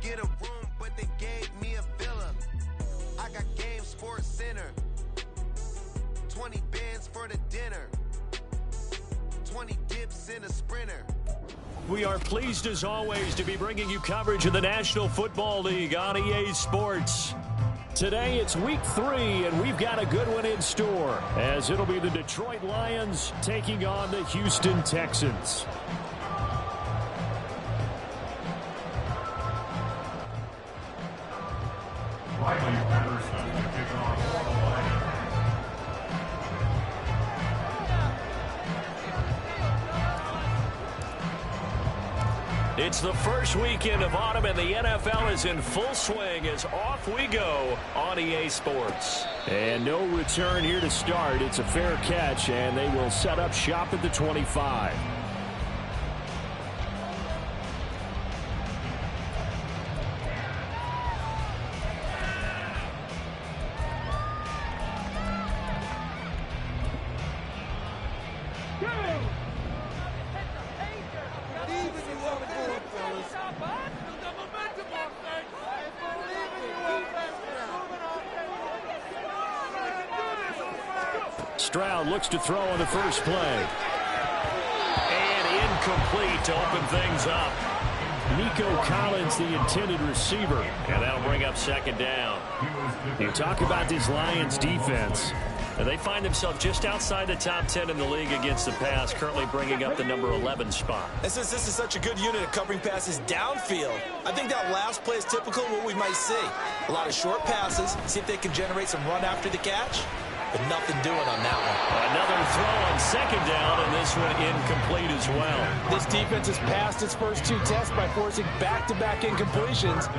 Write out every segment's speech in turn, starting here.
get a room, but they gave me a villa. I got Game Sports Center. 20 bands for the dinner. 20 dips in a Sprinter. We are pleased as always to be bringing you coverage of the National Football League on EA Sports. Today it's week 3 and we've got a good one in store as it'll be the Detroit Lions taking on the Houston Texans. It's the first weekend of autumn, and the NFL is in full swing as off we go on EA Sports. And no return here to start. It's a fair catch, and they will set up shop at the 25. Stroud looks to throw on the first play. And incomplete to open things up. Nico Collins, the intended receiver. And that'll bring up second down. You talk about this Lions defense. They find themselves just outside the top 10 in the league against the pass, currently bringing up the number 11 spot. And since this is such a good unit at covering passes downfield, I think that last play is typical of what we might see. A lot of short passes, see if they can generate some run after the catch. But nothing doing on that one. Another throw on second down, and this one incomplete as well. This defense has passed its first 2 tests by forcing back-to-back incompletions.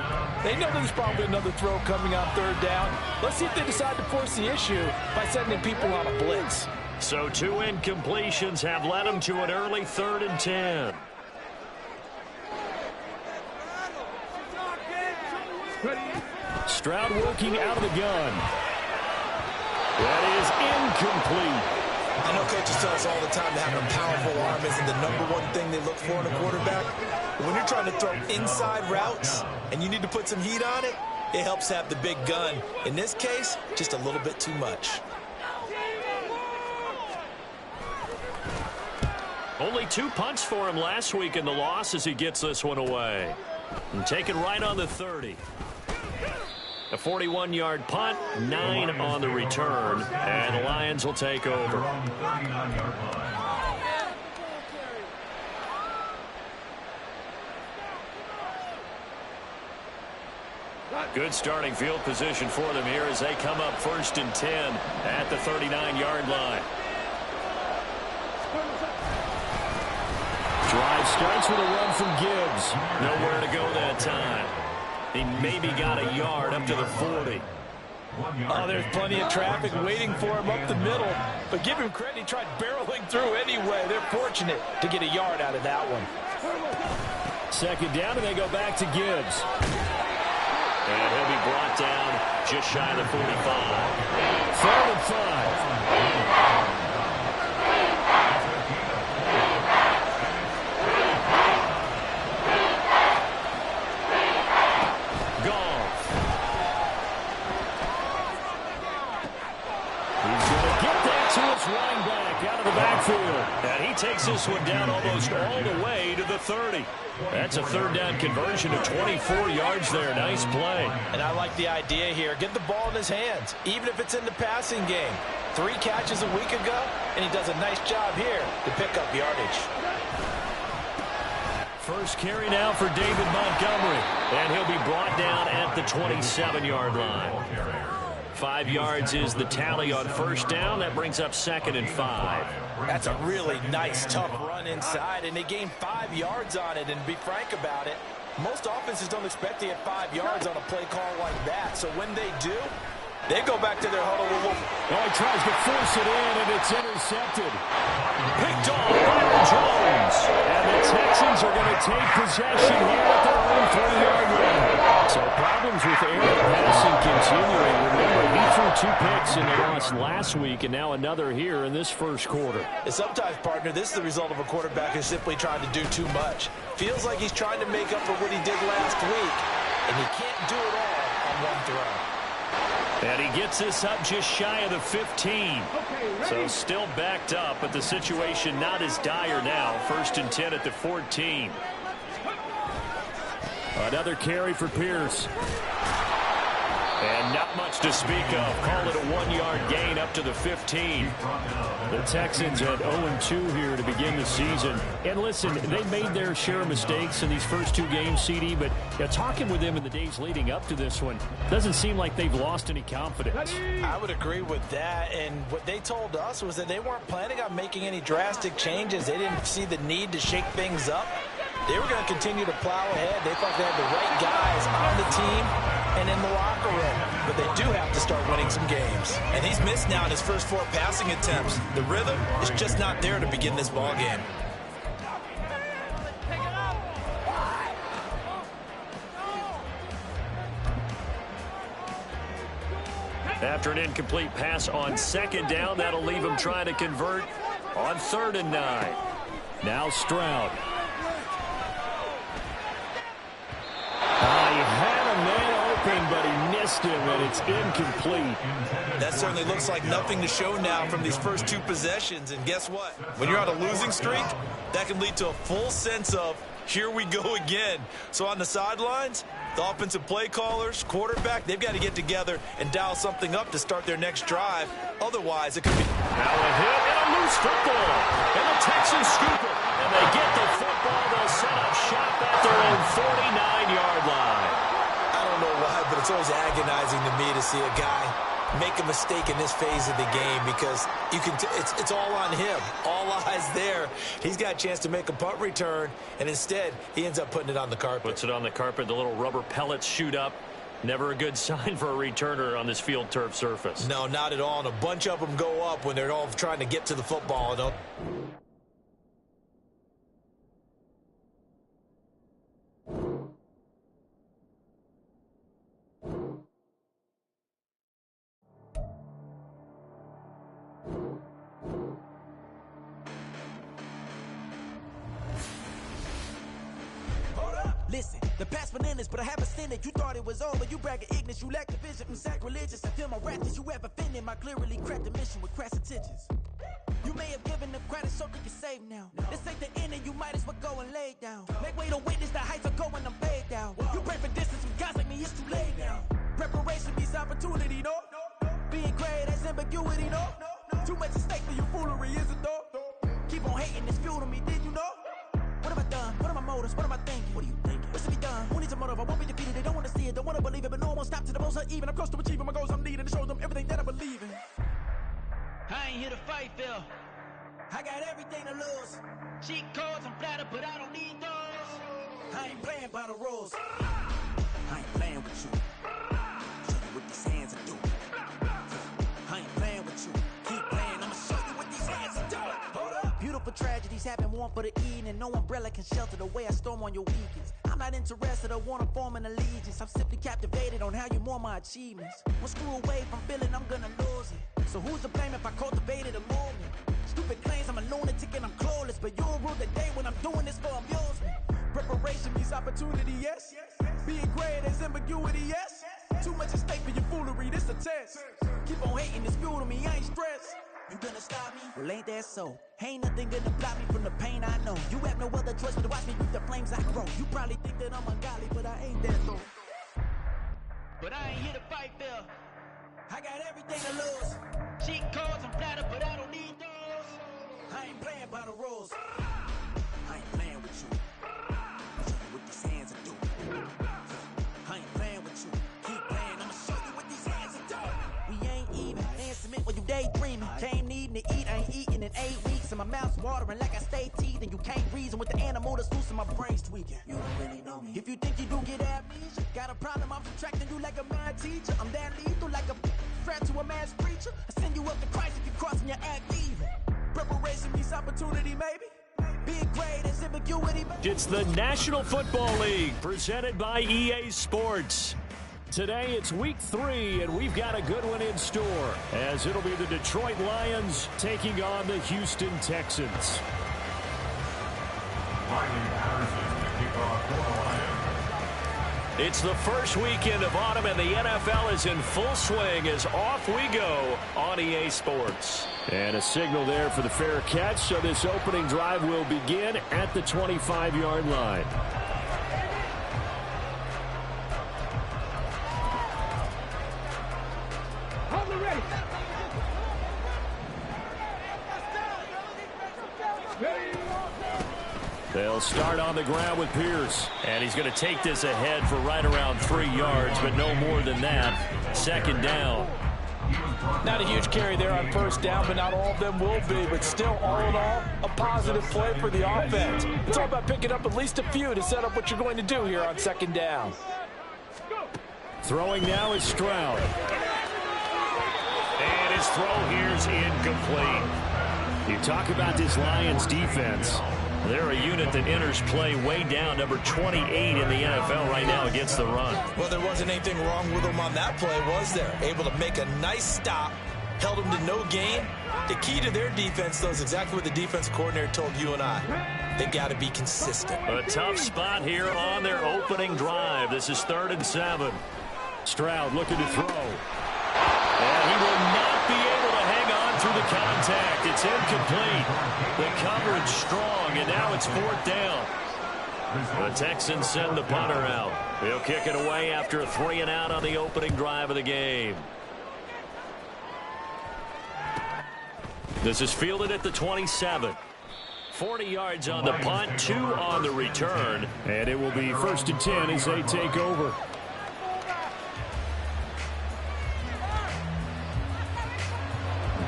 They know there's probably another throw coming on third down. Let's see if they decide to force the issue by sending people on a blitz. So 2 incompletions have led them to an early 3rd and 10. Stroud working out of the gun. That is incomplete. I know coaches tell us all the time that having a powerful arm isn't the #1 thing they look for in a quarterback. But when you're trying to throw inside routes and you need to put some heat on it, it helps have the big gun. In this case, just a little bit too much. Only 2 punts for him last week in the loss as he gets this one away. And take it right on the 30. A 41-yard punt, 9 on the return, and the Lions will take over. Good starting field position for them here as they come up 1st and 10 at the 39-yard line. Drive starts with a run from Gibbs. Nowhere to go that time. He maybe got a yard up to the 40. Oh, there's plenty of traffic waiting for him up the middle. But give him credit, he tried barreling through anyway. They're fortunate to get a yard out of that one. Second down, and they go back to Gibbs. And he'll be brought down just shy of the 45. 3rd and 5. Running back out of the backfield. And he takes this one down almost all the way to the 30. That's a 3rd down conversion of 24 yards there. Nice play. And I like the idea here. Get the ball in his hands, even if it's in the passing game. 3 catches a week ago, and he does a nice job here to pick up yardage. First carry now for David Montgomery. And he'll be brought down at the 27-yard line. 5 yards is the tally on 1st down. That brings up 2nd and 5. That's a really nice, tough run inside, and they gained 5 yards on it. And to be frank about it, most offenses don't expect to get 5 yards on a play call like that. So when they do, they go back to their huddle. Oh, he tries to force it in, and it's intercepted. Picked off Byron Jones. And the Texans are going to take possession here at their own 3-yard line. So problems with air passing continuing. Remember, he threw 2 picks in the loss last week, and now another here in this first quarter. And sometimes, partner, this is the result of a quarterback who's simply trying to do too much. Feels like he's trying to make up for what he did last week. And he gets this up just shy of the 15. So still backed up, but the situation not as dire now. 1st and 10 at the 14. Another carry for Pierce. And not much to speak of. Call it a 1-yard gain up to the 15. The Texans at 0-2 here to begin the season. And listen, they made their share of mistakes in these first 2 games, CD, but talking with them in the days leading up to this one, doesn't seem like they've lost any confidence. I would agree with that, and what they told us was that they weren't planning on making any drastic changes. They didn't see the need to shake things up. They were going to continue to plow ahead. They thought they had the right guys on the team and in the locker room. But they do have to start winning some games. And he's missed now in his first 4 passing attempts. The rhythm is just not there to begin this ball game. After an incomplete pass on 2nd down, that'll leave him trying to convert on 3rd and 9. Now Stroud. He had a man open, but he missed him, and it's incomplete. That certainly looks like nothing to show now from these first 2 possessions. And guess what? When you're on a losing streak, that can lead to a full sense of, here we go again. So on the sidelines, the offensive play callers, quarterback, they've got to get together and dial something up to start their next drive. Otherwise, it could be... Now a hit and a loose football. And the Texans scoop it. And they get the football. They'll set up shop at their own 49-yard line. I don't know why, but it's always agonizing to me to see a guy make a mistake in this phase of the game, because you can it's all on him. All eyes there. He's got a chance to make a punt return, and instead he ends up putting it on the carpet. Puts it on the carpet. The little rubber pellets shoot up. Never a good sign for a returner on this field turf surface. No, not at all. And a bunch of them go up when they're all trying to get to the football. Listen, the past bananas, but I haven't seen it. You thought it was over. You bragging ignorance. You lack the vision. I'm sacrilegious. I feel my wrath that you ever offended. My clearly cracked the mission with crass intentions. You may have given them credit so they can save now. This ain't the end and you might as well go and lay down. Make way to witness the heights are going, I'm paid down. You pray for distance with guys like me, it's too late now. Preparation means opportunity, no? Being great has ambiguity, no? Too much at stake for your foolery, is it though? Keep on hating, it's fuel to me, did you know? What have I done? What are my motives? What am I thinking? What are you thinking? What's to be done? Who needs a motive? I won't be defeated. They don't want to see it, don't want to believe it, but no one won't stop to the most uneven. I'm close to achieving my goals. I'm needing to show them everything that I believe in. I ain't here to fight, Phil. I got everything to lose. Cheat codes, I'm flattered, but I don't need those. I ain't playing by the rules. I ain't playing with you. Show you what these hands are doing. I ain't playing with you. Keep playing, I'ma show you what these hands are doing. Hold up. Beautiful tragedies happen, one for the evening. No umbrella can shelter the way I storm on your weekends. I'm not interested or wanna form an allegiance. I'm simply captivated on how you mourn my achievements. One screw away from feeling I'm gonna lose it. So who's to blame if I cultivated a movement? Stupid claims I'm a lunatic and I'm clueless, but you'll rule the day when I'm doing this for amusement. Preparation means opportunity, yes. Being great is ambiguity, yes. Too much at stake for your foolery, this a test. Keep on hating, it's fuel to me, I ain't stressed. You gonna stop me? Well, ain't that so? Ain't nothing gonna block me from the pain I know. You have no other choice but to watch me with the flames I grow. You probably think that I'm ungodly, but I ain't that though. But I ain't here to fight, Phil. I got everything to lose. Cheat codes, I'm flattered, but I don't need those. I ain't playing by the rules. I ain't playing with you. Show you what these hands are doing. I ain't playing with you. Keep playing, I'ma show you what these hands are doing. We ain't even. Ain't submit when you daydreaming. Came needing to eat, I ain't eating in 8 weeks. And my mouth's watering like I stay teeth. And you can't reason with the animal that's loose and my brain's tweaking. You don't really know me. If you think you do get amnesia, got a problem, I'm subtracting you like a mad teacher. I'm that lethal like a threat to a mass preacher. I send you up to Christ if you crossing your act evil. Preparation means opportunity, maybe. Being great is ambiguity. It's the National Football League presented by EA Sports. Today it's week 3, and we've got a good one in store, as it'll be the Detroit Lions taking on the Houston Texans. It's the first weekend of autumn, and the NFL is in full swing as off we go on EA Sports. And a signal there for the fair catch, so this opening drive will begin at the 25-yard line. They'll start on the ground with Pierce. And he's going to take this ahead for right around 3 yards, but no more than that. Second down. Not a huge carry there on first down, but not all of them will be. But still, all in all, a positive play for the offense. It's all about picking up at least a few to set up what you're going to do here on second down. Throwing now is Stroud. And his throw here's incomplete. You talk about this Lions defense. They're a unit that enters play way down, number 28 in the NFL right now against the run. Well, there wasn't anything wrong with them on that play, was there? Able to make a nice stop, held them to no gain. The key to their defense, though, is exactly what the defense coordinator told you and I. They got to be consistent. A tough spot here on their opening drive. This is 3rd and 7. Stroud looking to throw. And he will not be able to hang on through the contact. It's incomplete. The coverage strong, and now it's 4th down. The Texans send the punter out. He'll kick it away after a 3-and-out on the opening drive of the game. This is fielded at the 27. 40 yards on the punt, 2 on the return. And it will be 1st and 10 as they take over.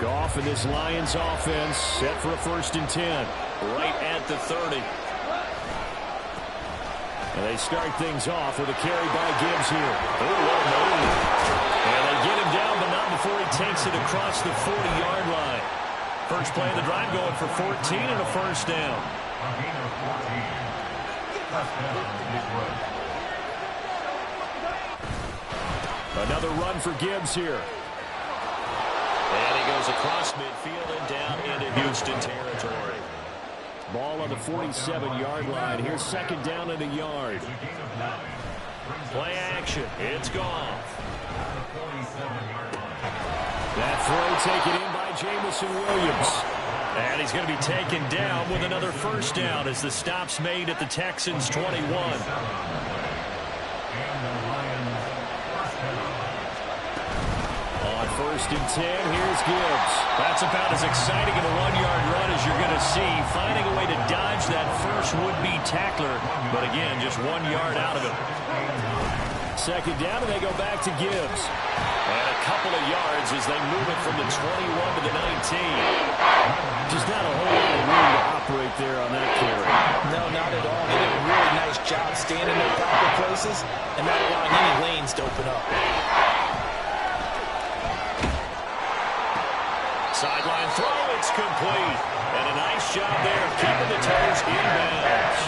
Goff and this Lions offense set for a 1st and 10. Right at the 30. And they start things off with a carry by Gibbs here. And they get him down, but not before he takes it across the 40-yard line. First play of the drive going for 14 and a 1st down. Another run for Gibbs here. And he goes across midfield and down into Houston territory. Ball on the 47-yard line. Here's 2nd down and a yard. Play action. It's Goff. That throw taken in by Jameson Williams. And he's going to be taken down with another 1st down as the stop's made at the Texans' 21. On 1st and 10, here's Gibbs. That's about as exciting of a 1-yard run as you're going to see. Finding a way to dodge that first would-be tackler. But again, just 1 yard out of it. 2nd down, and they go back to Gibbs. And a couple of yards as they move it from the 21 to the 19. Just not a whole lot of room to operate there on that carry. No, not at all. They did a really nice job standing in their proper places and not allowing any lanes to open up. Sideline throw, it's complete. And a nice job there keeping the toes inbounds.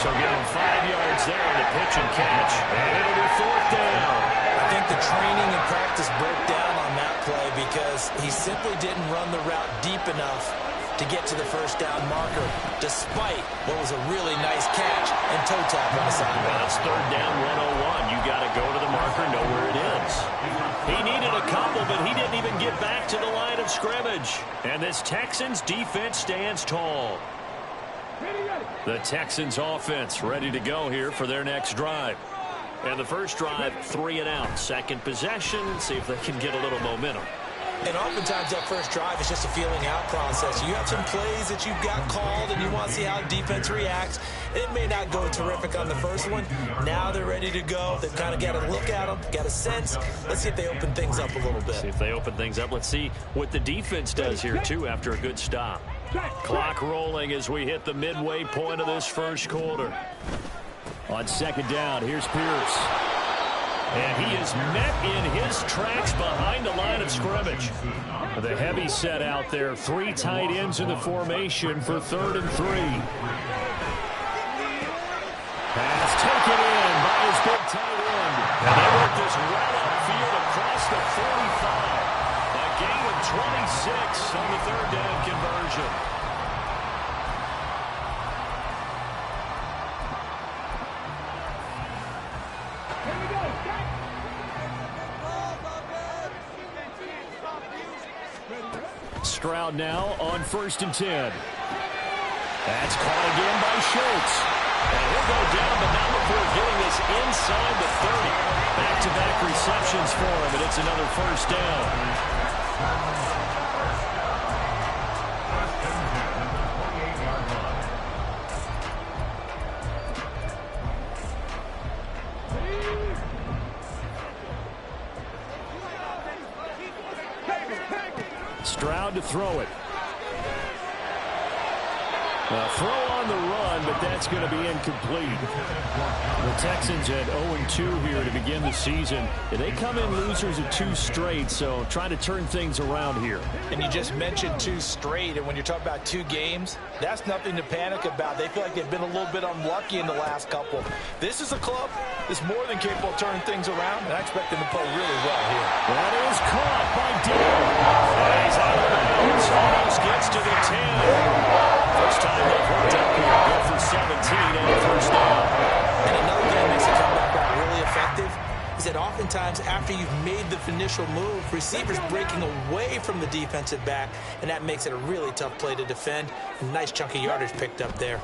So give him 5 yards there on the pitch and catch. And it'll be 4th down. I think the training and practice broke down on that play because he simply didn't run the route deep enough to get to the 1st down marker, despite what was a really nice catch and toe tap on the sideline. That's 3rd down 101. You got to go to the marker, know where it is. He needed a couple, but he didn't even get back to the line of scrimmage. And this Texans defense stands tall. The Texans offense ready to go here for their next drive. And the first drive, 3-and-out. 2nd possession, see if they can get a little momentum. And oftentimes that first drive is just a feeling out process. You have some plays that you've got called and you want to see how defense reacts. It may not go terrific on the first one. Now they're ready to go. They've kind of got to look at them, got a sense. Let's see if they open things up a little bit. See if they open things up. Let's see what the defense does here, too, after a good stop. Clock rolling as we hit the midway point of this first quarter. On 2nd down, here's Pierce. And he is met in his tracks behind the line of scrimmage. The heavy set out there. 3 tight ends in the formation for 3rd and 3. Pass taken in by his big tight end. And they work this right upfield across the 45. A gain of 26 on the 3rd down conversion. Stroud now on 1st and 10. That's caught again by Schultz. And he'll go down, but not before getting this inside the 30. Back-to-back receptions for him, and it's another 1st down. Stroud to throw it. A throw on the run, but that's going to be incomplete. The Texans at 0-2 here to begin the season. They come in losers of 2 straight, so trying to turn things around here. And you just mentioned 2 straight, and when you're talking about 2 games, that's nothing to panic about. They feel like they've been a little bit unlucky in the last couple. This is a club that's more than capable of turning things around, and I expect them to play really well here. That is caught by Dillon. He's out of bounds. Almost gets to the 10. First time they've worked up here. Go for 17 and a 1st down. And another thing that makes the comeback route really effective is that oftentimes after you've made the initial move, receivers breaking away from the defensive back, and that makes it a really tough play to defend. A nice chunk of yardage picked up there.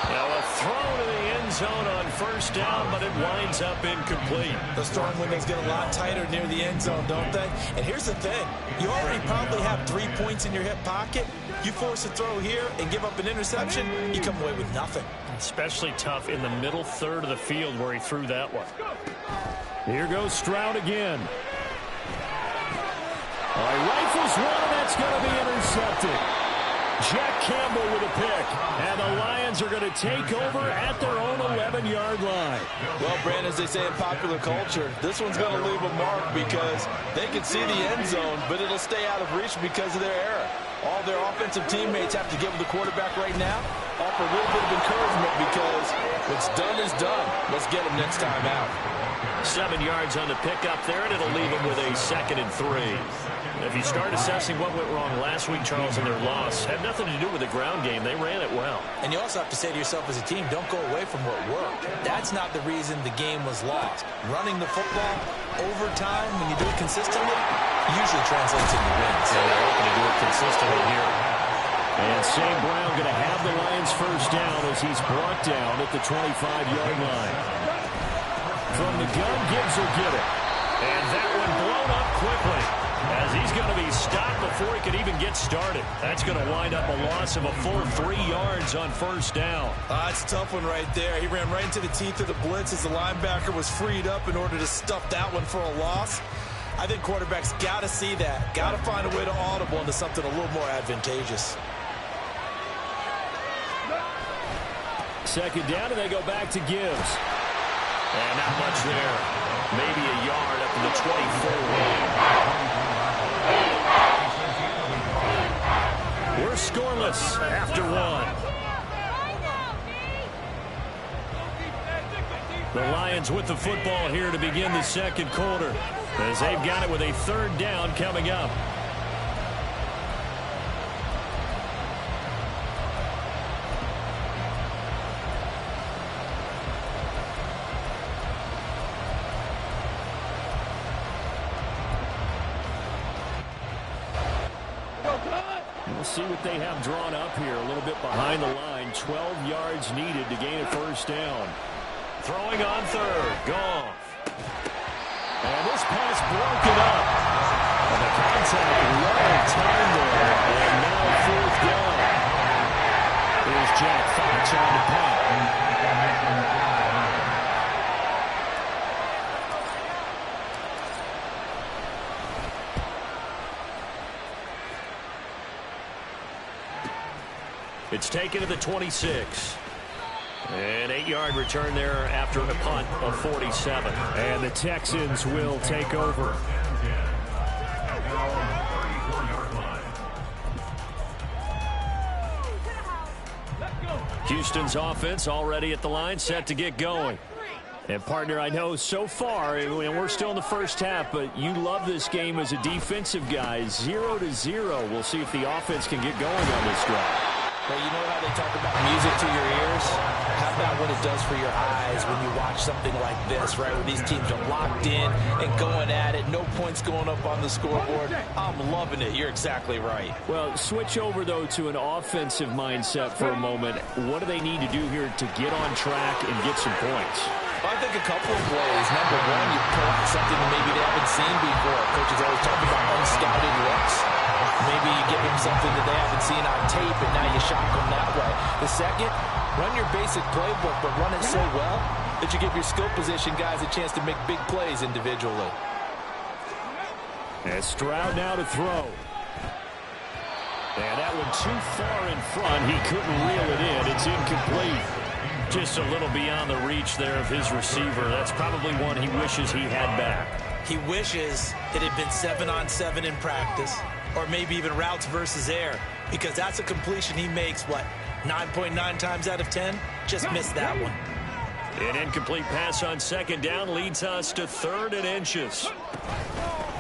Now a throw to the end zone on 1st down, but it winds up incomplete. Those throwing windows get a lot tighter near the end zone, don't they? And here's the thing. You already probably have 3 points in your hip pocket. You force a throw here and give up an interception, you come away with nothing. Especially tough in the middle third of the field where he threw that one. Here goes Stroud again. Rifles one, and that's going to be intercepted. Jack Campbell with a pick, and the Lions are going to take over at their own 11-yard line. Well, Brandon, as they say in popular culture, this one's going to leave a mark because they can see the end zone, but it'll stay out of reach because of their error. All their offensive teammates have to give the quarterback right now, offer a little bit of encouragement because what's done is done. Let's get him next time out. 7 yards on the pickup there, and it'll leave him with a 2nd and 3. If you start assessing what went wrong last week, Charles, in their loss, had nothing to do with the ground game. They ran it well. And you also have to say to yourself as a team, don't go away from what worked. That's not the reason the game was lost. Running the football over time, when you do it consistently, usually translates into wins. So they're hoping to do it consistently here. And St. Brown going to have the Lions 1st down as he's brought down at the 25-yard line. From the gun, Gibbs will get it. And that one blown up quickly as he's going to be stopped before he could even get started. That's going to wind up a loss of a full 3 yards on 1st down. That's a tough one right there. He ran right into the teeth of the blitz as the linebacker was freed up in order to stuff that one for a loss. I think quarterbacks got to see that. Got to find a way to audible into something a little more advantageous. 2nd down, and they go back to Gibbs. And not much there. Maybe a yard up to the 24. We're scoreless after 1. The Lions with the football here to begin the 2nd quarter, as they've got it with a 3rd down coming up. We'll see what they have drawn up here. A little bit behind the line. 12 yards needed to gain a 1st down. Throwing on 3rd. Goff. And this pass broken up. And the contact right time there. And now 4th down. Here's Jack Fox on the punt. It's taken to the 26. An 8-yard return there after a punt of 47. And the Texans will take over. Houston's offense already at the line, set to get going. And, partner, I know so far, and we're still in the 1st half, but you love this game as a defensive guy. 0-0. We'll see if the offense can get going on this drive. Well, you know how they talk about music to your ears? How about what it does for your eyes when you watch something like this, right, where these teams are locked in and going at it, no points going up on the scoreboard. I'm loving it. You're exactly right. Well, switch over, though, to an offensive mindset for a moment. What do they need to do here to get on track and get some points? I think a couple of ways. Number one, you pull out something that maybe they haven't seen before. Coaches always talk about unscouted looks. Maybe you give them something that they haven't seen on tape, and now you shock them that way. The second, run your basic playbook, but run it so well that you give your skill position guys a chance to make big plays individually. And Stroud now to throw. And that one too far in front. He couldn't reel it in. It's incomplete. Just a little beyond the reach there of his receiver. That's probably one he wishes he had back. He wishes it had been 7-on-7 in practice, or maybe even routes versus air, because that's a completion he makes, 9.9 times out of 10? Just missed that one. An incomplete pass on second down leads us to 3rd and inches.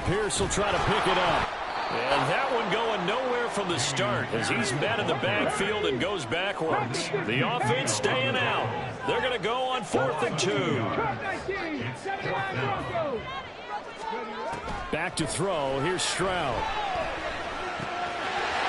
Pierce will try to pick it up. And that one going nowhere from the start as he's met in the backfield and goes backwards. The offense staying out. They're going to go on 4th and 2. Back to throw. Here's Stroud.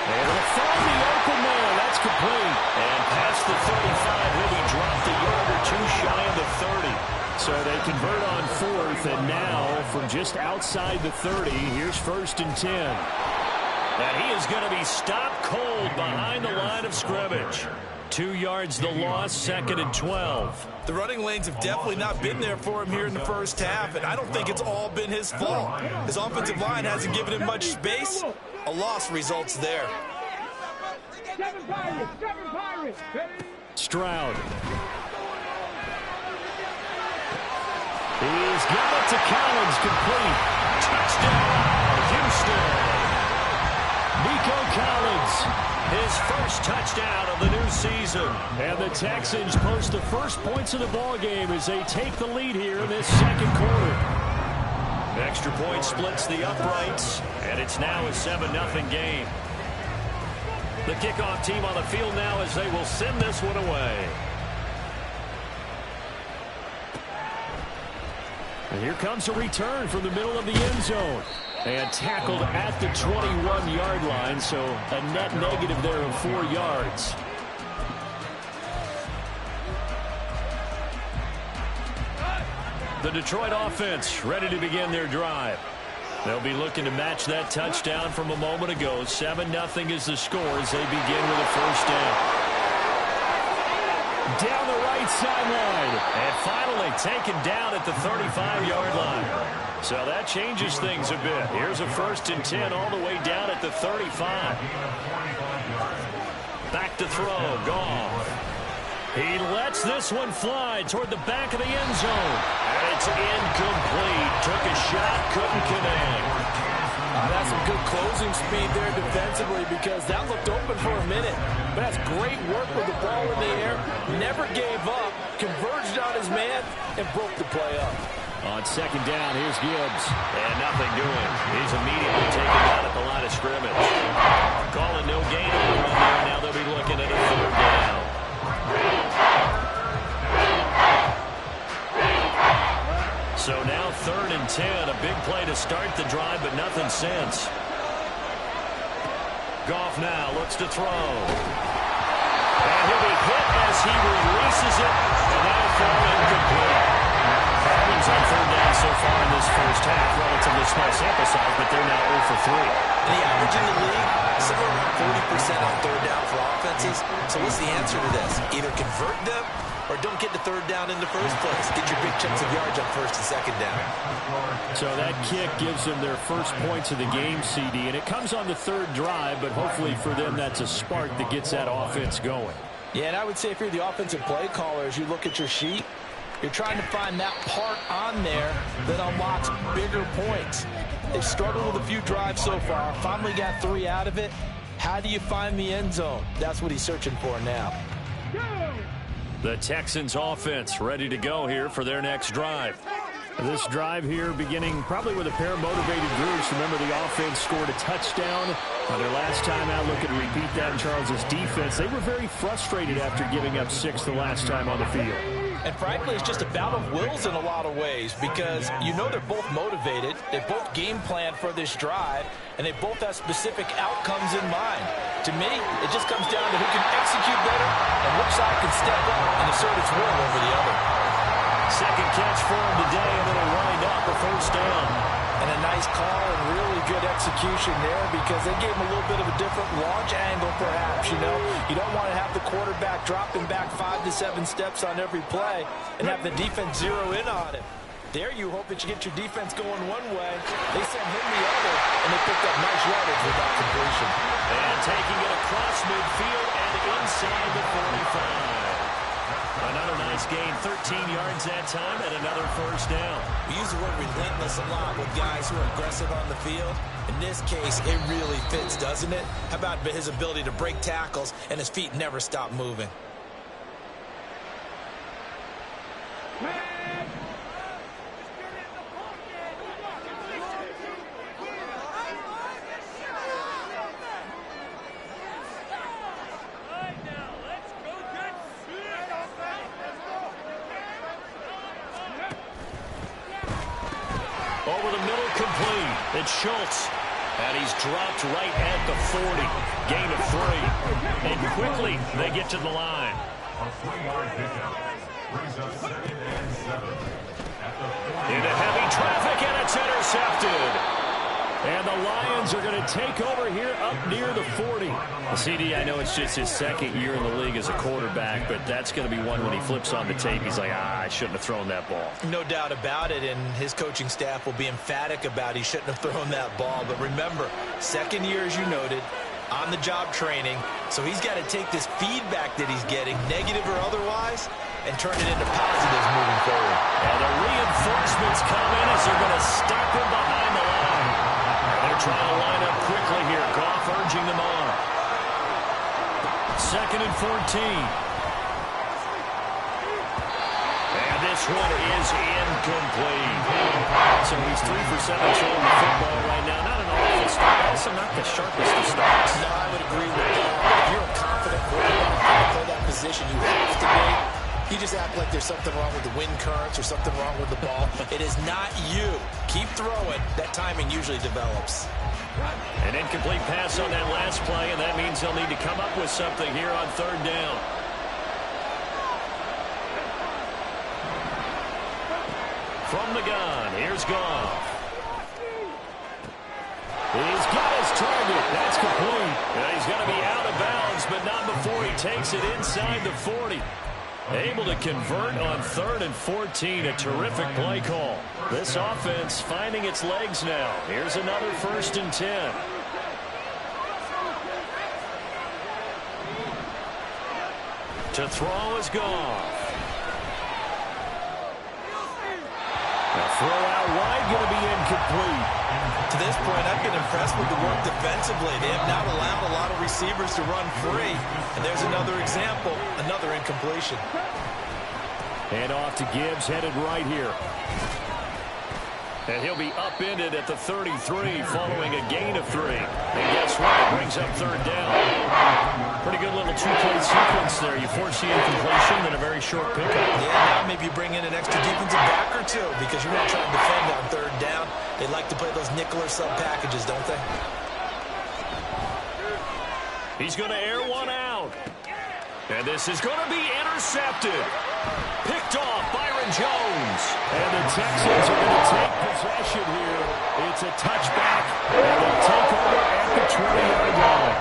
And they'll find the open man. That's complete. And past the 35, he'll be dropped a yard or two shy of the 30. So they convert on 4th, and now from just outside the 30, here's 1st and 10. And he is going to be stopped cold behind the line of scrimmage. 2 yards the loss, 2nd and 12. The running lanes have definitely not been there for him here in the first half, and I don't think it's all been his fault. His offensive line hasn't given him much space. A loss results there. Stroud. He's got it to Collins, complete. Touchdown, Houston. Nico Collins, his first touchdown of the new season. And the Texans post the first points of the ballgame as they take the lead here in this second quarter. Extra point splits the uprights, and it's now a 7-0 game. The kickoff team on the field now as they will send this one away. And here comes a return from the middle of the end zone. And tackled at the 21-yard line, so a net negative there of 4 yards. The Detroit offense ready to begin their drive. They'll be looking to match that touchdown from a moment ago. 7-0 is the score as they begin with a first down. Down the right sideline. And finally taken down at the 35-yard line. So that changes things a bit. Here's a 1st and 10 all the way down at the 35. Back to throw. Goff. He lets this one fly toward the back of the end zone. And it's incomplete. Took a shot, couldn't connect. That's some good closing speed there defensively because that looked open for a minute. But that's great work with the ball in the air. Never gave up. Converged on his man and broke the play up. On second down, here's Gibbs. And nothing doing. He's immediately taken down at the line of scrimmage. Calling no gain on the run there. Now they'll be looking at a 3rd down. So now 3rd and 10. A big play to start the drive, but nothing since. Goff now looks to throw. And he'll be hit as he releases it. And that'll fall incomplete. Falcons on 3rd down so far in this first half. Relatively small sample size, but they're now 0 for 3. And the average in the league, somewhere around 40% on 3rd down for offenses. So what's the answer to this? Either convert them or don't get the 3rd down in the first place. Get your big chunks of yards on 1st and 2nd down. So that kick gives them their first points of the game, CD, and it comes on the 3rd drive, but hopefully for them that's a spark that gets that offense going. Yeah, and I would say if you're the offensive play caller, as you look at your sheet, you're trying to find that part on there that unlocks bigger points. They've struggled with a few drives so far, finally got 3 out of it. How do you find the end zone? That's what he's searching for now. The Texans offense ready to go here for their next drive. This drive here beginning probably with a pair of motivated groups. Remember, the offense scored a touchdown on their last time out. Looking to repeat that in Charles' defense. They were very frustrated after giving up 6 the last time on the field. And frankly, it's just a battle of wills in a lot of ways because you know they're both motivated. They both game plan for this drive, and they both have specific outcomes in mind. To me, it just comes down to who can execute better and which side can step up and assert its will over the other. Second catch for him today, and it'll wind up a first down. And a nice call and really good execution there because they gave him a little bit of a different launch angle perhaps, you know. You don't want to have the quarterback dropping back 5 to 7 steps on every play and have the defense zero in on him. There you hope that you get your defense going one way. They sent him the other, and they picked up nice yardage with that completion. And taking it across midfield and inside the 45. Another nice gain, 13 yards that time, and another first down. We use the word relentless a lot with guys who are aggressive on the field. In this case, it really fits, doesn't it? How about his ability to break tackles and his feet never stop moving? Over the middle, complete. It's Schultz. And he's dropped right at the 40. Gain of 3. And quickly, they get to the line. A 3-yard pickup brings up 2nd and 7. Into heavy traffic, and it's intercepted. And the Lions are going to take over here up near the 40. CD, I know it's just his second year in the league as a quarterback, but that's going to be one when he flips on the tape. He's like, I shouldn't have thrown that ball. No doubt about it, and his coaching staff will be emphatic about he shouldn't have thrown that ball. But remember, second year, as you noted, on-the-job training, so he's got to take this feedback that he's getting, negative or otherwise, and turn it into positives moving forward. And the reinforcements come in as they're going to stop him behind the line. They're trying to line up quickly here. Goff urging them on. 2nd and 14. And this one is incomplete. So he's 3 for 7 throwing the football right now. Not an awful start. Also not the sharpest of starts. No, I would agree with that. If you're a confident quarterback to play that position, you have to be. You just act like there's something wrong with the wind currents or something wrong with the ball. It is not you. Keep throwing. That timing usually develops. An incomplete pass on that last play, and that means they'll need to come up with something here on 3rd down. From the gun, here's Goff. He's got his target. That's complete. And he's going to be out of bounds, but not before he takes it inside the 40. Able to convert on 3rd and 14. A terrific play call. This offense finding its legs now. Here's another 1st and 10. To throw is Goff. Now throw out wide, going to be incomplete. To this point, I've been impressed with the work defensively. They have not allowed a lot of receivers to run free. And there's another example, another incompletion. And off to Gibbs, headed right here. And he'll be upended at the 33 following a gain of 3. And guess what? It brings up 3rd down. Pretty good little 2-play sequence there. You force the incompletion and a very short pickup. Yeah, now maybe you bring in an extra defensive back or two because you're going to try to defend on 3rd down. They like to play those nickel or sub packages, don't they? He's going to air one out. And this is going to be intercepted. Picked off Byron Jones. And the Texans are going to take possession here. It's a touchback. And they'll take over at the 20-yard line.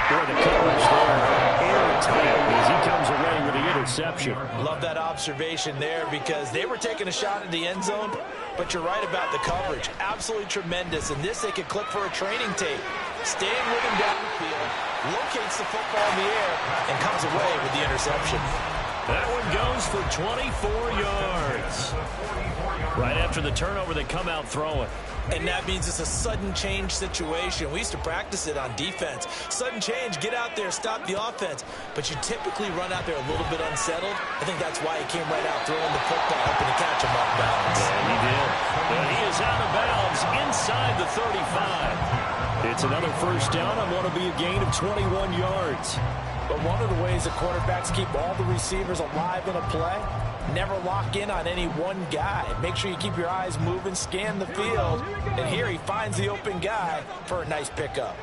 Boy, the coverage there airtight as he comes away with the interception. Love that observation there because they were taking a shot at the end zone, but you're right about the coverage. Absolutely tremendous. And this they could clip for a training tape. Staying with him down the field, locates the football in the air, and comes away with the interception. That one goes for 24 yards. Right after the turnover, they come out throwing. And that means it's a sudden change situation. We used to practice it on defense. Sudden change, get out there, stop the offense. But you typically run out there a little bit unsettled. I think that's why he came right out throwing the football, hoping to catch him off balance. Yeah, he did. And he is out of bounds inside the 35. It's another first down on what will be a gain of 21 yards. But one of the ways that quarterbacks keep all the receivers alive in a play, never lock in on any one guy. Make sure you keep your eyes moving, scan the field. And here he finds the open guy for a nice pickup.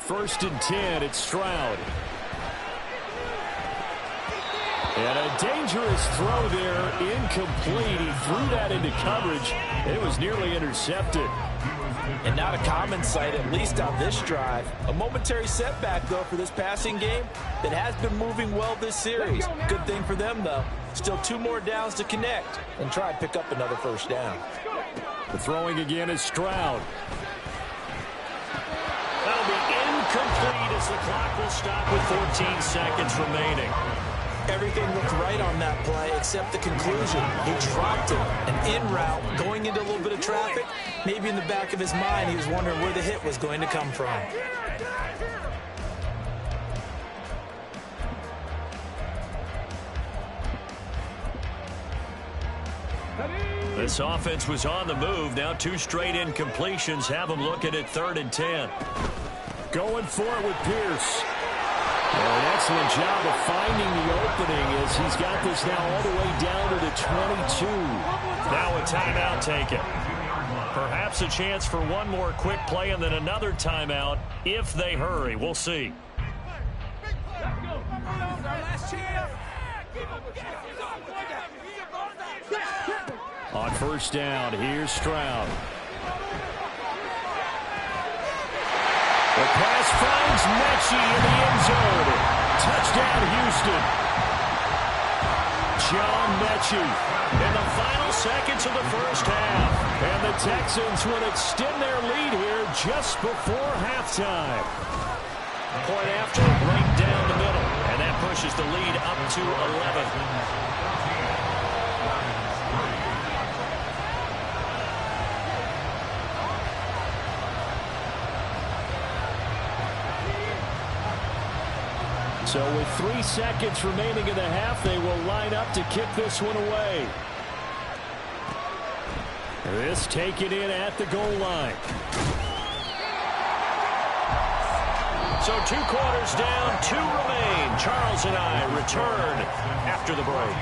1st and 10, it's Stroud. And a dangerous throw there, incomplete. He threw that into coverage. It was nearly intercepted. And not a common sight, at least on this drive. A momentary setback, though, for this passing game that has been moving well this series. Good thing for them, though. Still 2 more downs to connect and try and pick up another first down. The throwing again is Stroud. That'll be incomplete as the clock will stop with 14 seconds remaining. Everything looked right on that play except the conclusion. He dropped it. And en route, going into a little bit of traffic, maybe in the back of his mind, he was wondering where the hit was going to come from. This offense was on the move. Now 2 straight incompletions have them looking at 3rd and 10. Going for it with Pierce. An excellent job of finding the opening as he's got this now all the way down to the 22. Now a timeout taken. Perhaps a chance for one more quick play and then another timeout if they hurry. We'll see. On 1st down, here's Stroud. The pass finds Mechie in the end zone. Touchdown, Houston. John Mechie in the final seconds of the first half. And the Texans will extend their lead here just before halftime. Point after, right down the middle. And that pushes the lead up to 11. So with 3 seconds remaining in the half, they will line up to kick this one away. This taken in at the goal line. So 2 quarters down, 2 remain. Charles and I return after the break.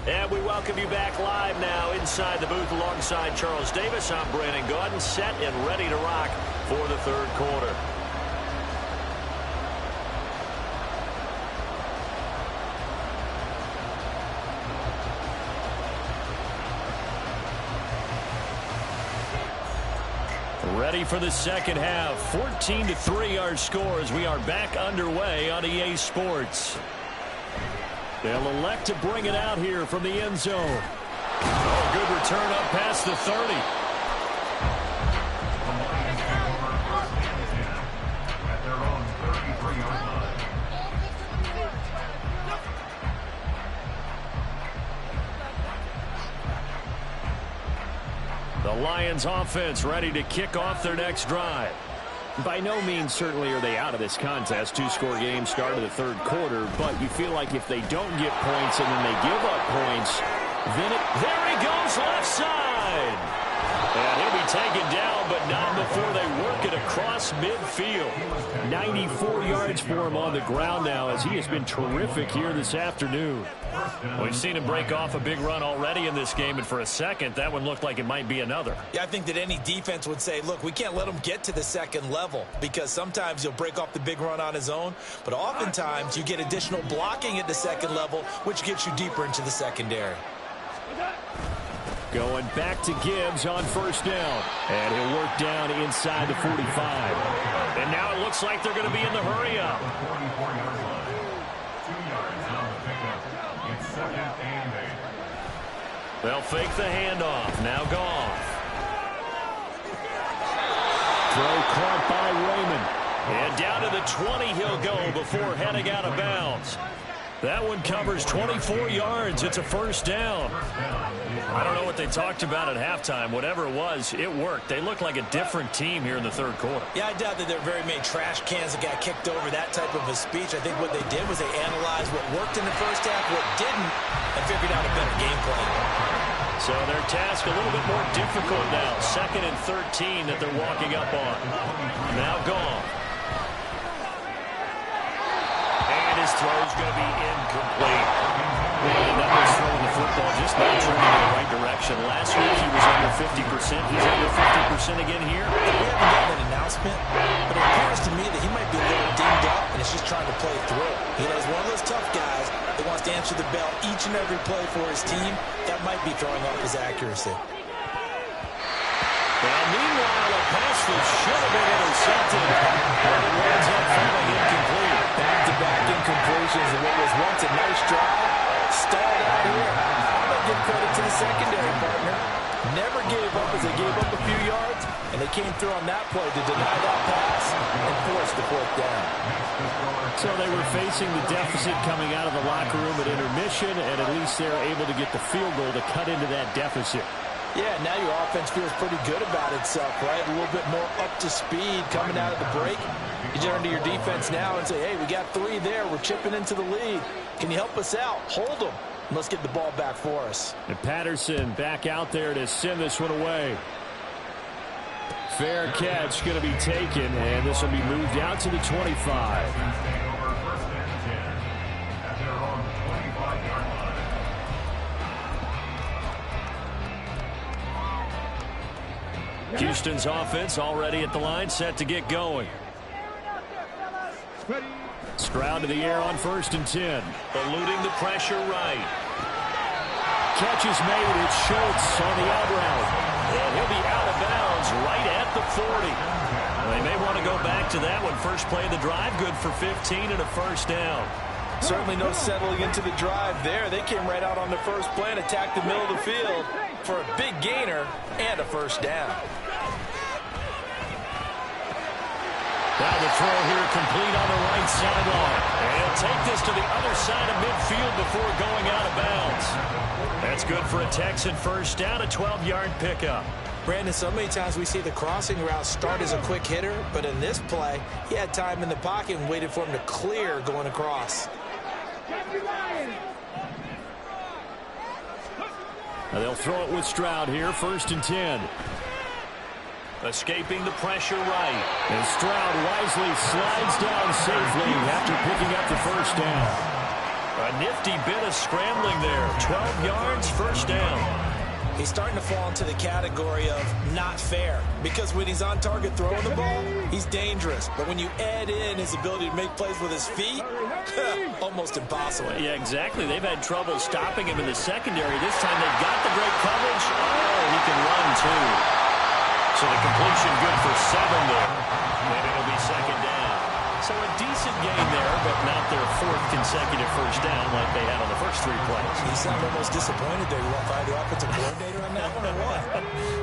And we welcome you back live now inside the booth alongside Charles Davis. I'm Brandon Gaudin, set and ready to rock for the 3rd quarter. Ready for the 2nd half. 14-3 our score as we are back underway on EA Sports. They'll elect to bring it out here from the end zone. Oh, good return up past the 30. At their own 33-yard line. The Lions offense ready to kick off their next drive. By no means certainly are they out of this contest. 2-score game start of the 3rd quarter, but you feel like if they don't get points and then they give up points, then there he goes left side. And he'll be taken down, but not before they work it across across midfield. 94 yards for him on the ground now as he has been terrific here this afternoon. We've seen him break off a big run already in this game, and for a second, that one looked like it might be another. Yeah, I think that any defense would say, look, we can't let him get to the second level because sometimes he'll break off the big run on his own, but oftentimes you get additional blocking at the second level, which gets you deeper into the secondary. Going back to Gibbs on first down. And he'll work down inside the 45. And now it looks like they're going to be in the hurry-up. 44-yard line. 2 yards on the pickup. It's 2nd and 8. They'll fake the handoff. Now Goff. Throw caught by Raymond. And down to the 20 he'll go before heading out of bounds. That one covers 24 yards. It's a first down. I don't know what they talked about at halftime. Whatever it was, it worked. They look like a different team here in the third quarter. Yeah, I doubt that there are very many trash cans that got kicked over, that type of a speech. I think what they did was they analyzed what worked in the first half, what didn't, and figured out a better game plan. So their task a little bit more difficult now. 2nd and 13 that they're walking up on. Now Goff. And his throw's going to be incomplete. And that was throwing the football just not trending in the right direction. Last week he was under 50%. He's under 50% again here. We haven't gotten an announcement, but it appears to me that he might be a little dinged up and is just trying to play through. You know, he's one of those tough guys that wants to answer the bell each and every play for his team. That might be throwing off his accuracy. Well, meanwhile, a pass that should have been intercepted. And it winds up falling incomplete. Back-to-back incompletions and what was once a nice drive stalled out here. But give credit to the secondary partner. Never gave up as they gave up a few yards, and they came through on that play to deny that pass and force the fourth down. So they were facing the deficit coming out of the locker room at intermission, and at least they're able to get the field goal to cut into that deficit. Yeah, now your offense feels pretty good about itself, right? A little bit more up to speed coming out of the break. You turn to your defense now and say, hey, we got 3 there. We're chipping into the lead. Can you help us out? Hold them. And let's get the ball back for us. And Patterson back out there to send this one away. Fair catch going to be taken, and this will be moved out to the 25. Houston's offense already at the line, set to get going. Stroud to the air on 1st and 10. Eluding the pressure right. Catch is made. It's Schultz on the out route. And he'll be out of bounds right at the 40. Well, they may want to go back to that one. First play of the drive, good for 15 and a first down. Certainly no settling into the drive there. They came right out on the first play and attacked the middle of the field for a big gainer and a first down. Now the throw here complete on the right sideline. And he'll take this to the other side of midfield before going out of bounds. That's good for a Texan first down, a 12-yard pickup. Brandon, so many times we see the crossing route start as a quick hitter, but in this play, he had time in the pocket and waited for him to clear going across. Now they'll throw it with Stroud here, 1st and 10. Escaping the pressure right. And Stroud wisely slides down safely after picking up the first down. A nifty bit of scrambling there. 12 yards, first down. He's starting to fall into the category of not fair, because when he's on target throwing the ball, he's dangerous. But when you add in his ability to make plays with his feet, almost impossible. Yeah, exactly. They've had trouble stopping him in the secondary. This time they've got the great coverage. Oh, he can run too. So the completion good for 7 there. And it'll be second down. So a decent gain there, but not their 4th consecutive first down like they had on the first 3 plays. You sound almost disappointed there. You want to find the offensive coordinator on that one or what?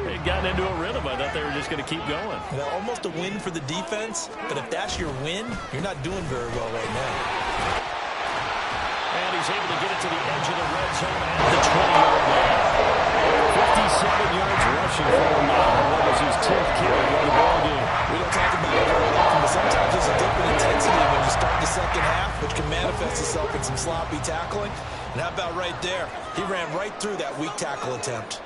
They'd gotten into a rhythm. I thought they were just going to keep going. Well, almost a win for the defense, but if that's your win, you're not doing very well right now. And he's able to get it to the edge of the red zone at the 20-yard line. 57 yards rushing for him now. That was his 10th carry of the ball game. We don't talk about it very often, but sometimes there's a dip in intensity when you start the second half, which can manifest itself in some sloppy tackling. And how about right there? He ran right through that weak tackle attempt.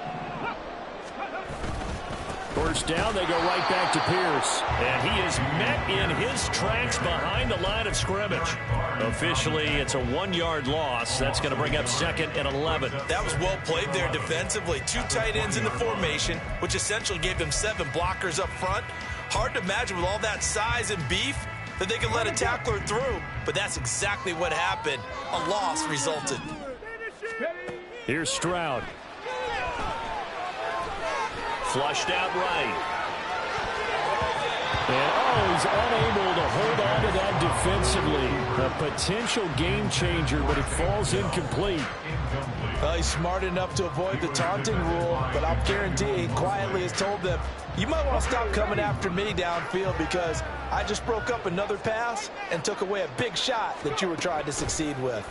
First down, they go right back to Pierce. And he is met in his tracks behind the line of scrimmage. Officially, it's a 1-yard loss. That's going to bring up 2nd and 11. That was well played there defensively. 2 tight ends in the formation, which essentially gave them 7 blockers up front. Hard to imagine with all that size and beef that they can let a tackler through, but that's exactly what happened. A loss resulted. Here's Stroud. Flushed out right. And, he's unable to hold on to that defensively. A potential game changer, but it falls incomplete. Well, he's smart enough to avoid the taunting rule, but I'll guarantee he quietly has told them, you might want to stop coming after me downfield because I just broke up another pass and took away a big shot that you were trying to succeed with.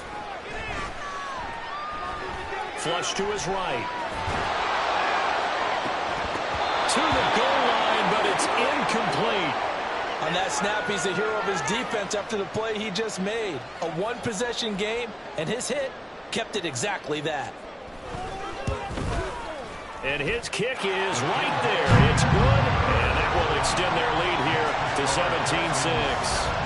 Flush to his right. To the goal line, but it's incomplete. On that snap, he's the hero of his defense after the play he just made. A one-possession game, and his hit kept it exactly that. And his kick is right there. It's good, and that will extend their lead here to 17-6.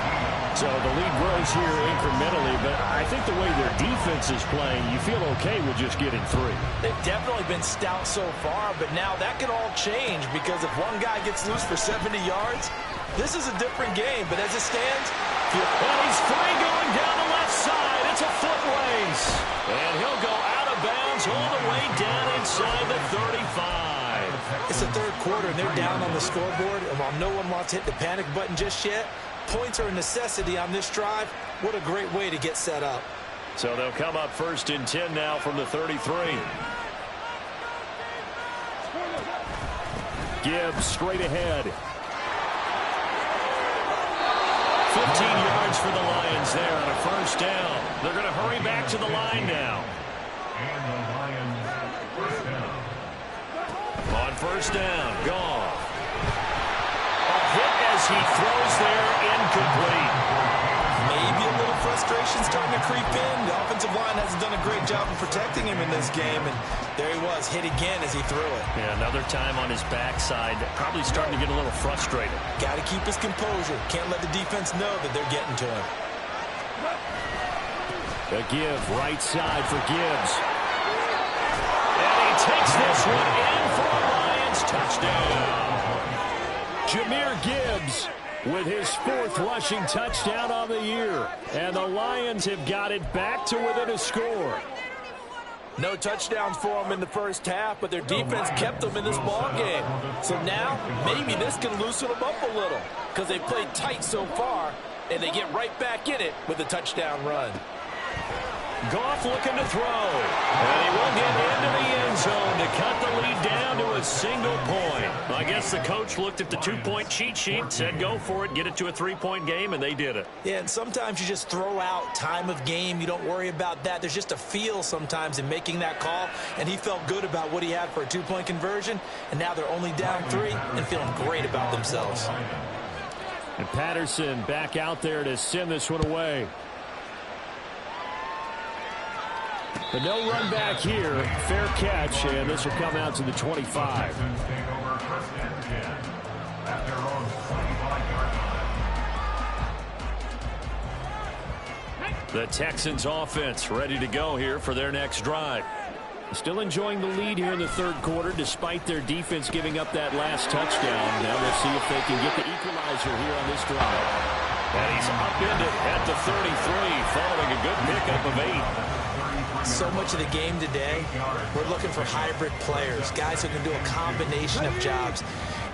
So the lead grows here incrementally, but I think the way their defense is playing, you feel okay with just getting 3. They've definitely been stout so far, but now that could all change because if one guy gets loose for 70 yards, this is a different game. But as it stands, and he's free going down the left side. It's a foot race. And he'll go out of bounds all the way down inside the 35. It's the third quarter, and they're down on the scoreboard. And while no one wants to hit the panic button just yet, points are a necessity on this drive. What a great way to get set up. So they'll come up 1st and 10 now from the 33. Gibbs straight ahead. 15 yards for the Lions there on a first down. They're going to hurry back to the line now. And the Lions first down. On first down, Goff. A hit as he throws there, incomplete. Maybe a little frustration starting to creep in. The offensive line hasn't done a great job of protecting him in this game, and there he was, hit again as he threw it. Yeah, another time on his backside, probably starting to get a little frustrated. Got to keep his composure. Can't let the defense know that they're getting to him. The give, right side for Gibbs. And he takes this one in for a Lions touchdown. Jahmyr Gibbs with his 4th rushing touchdown on the year. And the Lions have got it back to within a score. No touchdowns for them in the first half, but their defense kept them in this ball game. So now, maybe this can loosen them up a little because they played tight so far, and they get right back in it with a touchdown run. Goff looking to throw. And he will get into the end zone to cut the lead down to a single point. I guess the coach looked at the 2-point cheat sheet, said go for it, get it to a 3-point game, and they did it. Yeah, and sometimes you just throw out time of game. You don't worry about that. There's just a feel sometimes in making that call, and he felt good about what he had for a 2-point conversion, and now they're only down 3 and feeling great about themselves. And Patterson back out there to send this one away. But no run back here. Fair catch, and this will come out to the 25. Texans take over 1st and 10 at their own 25-yard line. The Texans offense ready to go here for their next drive. Still enjoying the lead here in the 3rd quarter despite their defense giving up that last touchdown. Now we'll see if they can get the equalizer here on this drive. And he's upended at the 33 following a good pickup of 8. So much of the game today, we're looking for hybrid players, guys who can do a combination of jobs.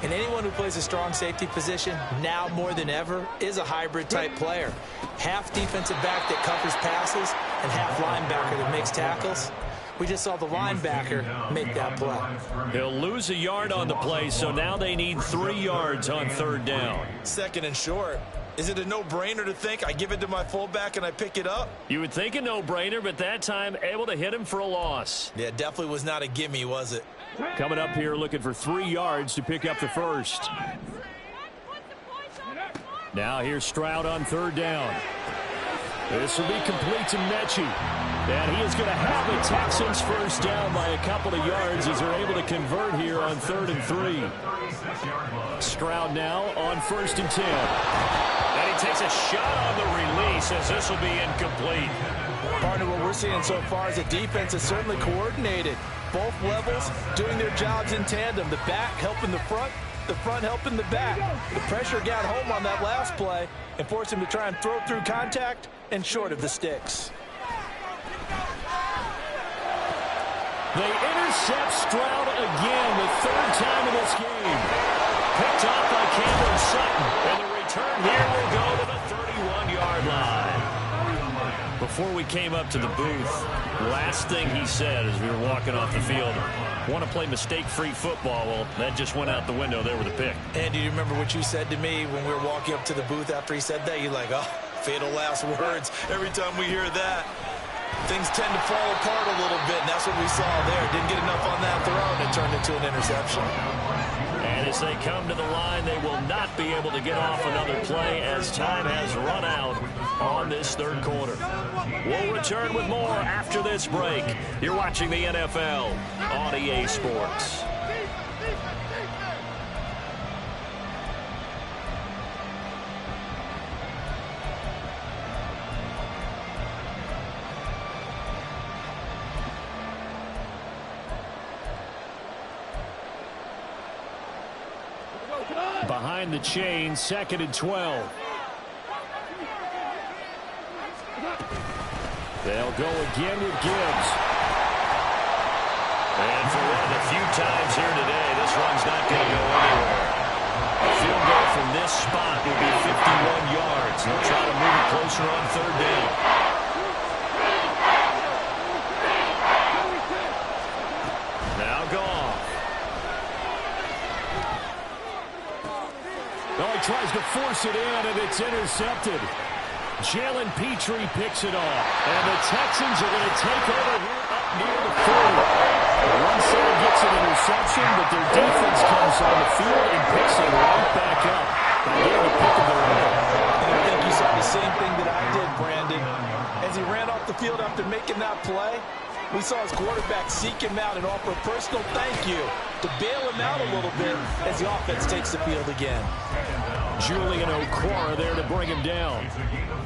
And anyone who plays a strong safety position, now more than ever, is a hybrid-type player. Half defensive back that covers passes and half linebacker that makes tackles. We just saw the linebacker make that play. He'll lose a yard on the play, so now they need 3 yards on 3rd down. 2nd and short. Is it a no-brainer to think I give it to my fullback and I pick it up? You would think a no-brainer, but that time able to hit him for a loss. Yeah, definitely was not a gimme, was it? Coming up here looking for 3 yards to pick up the 1st. Now here's Stroud on 3rd down. This will be complete to Mechie. And he is going to have the Texans first down by a couple of yards as they're able to convert here on 3rd and 3. Stroud now on 1st and 10. And he takes a shot on the release as this will be incomplete. Partner, what we're seeing so far is the defense is certainly coordinated. Both levels doing their jobs in tandem. The back helping the front helping the back. The pressure got home on that last play and forced him to try and throw through contact and short of the sticks. They intercept Stroud again, the 3rd time in this game. Picked off by Cameron Sutton. And the return here will go to the 31-yard line. Before we came up to the booth, last thing he said as we were walking off the field, want to play mistake-free football. Well, that just went out the window there with a pick. And do you remember what you said to me when we were walking up to the booth after he said that? You're like, oh, fatal last words. Every time we hear that, things tend to fall apart a little bit, and that's what we saw there. Didn't get enough on that throw, and it turned into an interception. And as they come to the line, they will not be able to get off another play as time has run out on this 3rd quarter. We'll return with more after this break. You're watching the NFL on EA Sports. Behind the chain, 2nd and 12. They'll go again with Gibbs. And for one of the few times here today, this run's not going to go anywhere. A field goal from this spot will be 51 yards. They'll try to move it closer on 3rd down. Now Goff. Oh, he tries to force it in, and it's intercepted. Jalen Petrie picks it off, and the Texans are going to take over here up near the 40. One side gets an interception, but their defense comes on the field and picks it right back up by getting a pick of their own. And I think you saw the same thing that I did, Brandon. As he ran off the field after making that play, we saw his quarterback seek him out and offer a personal thank you to bail him out a little bit as the offense takes the field again. Julian Okwara there to bring him down.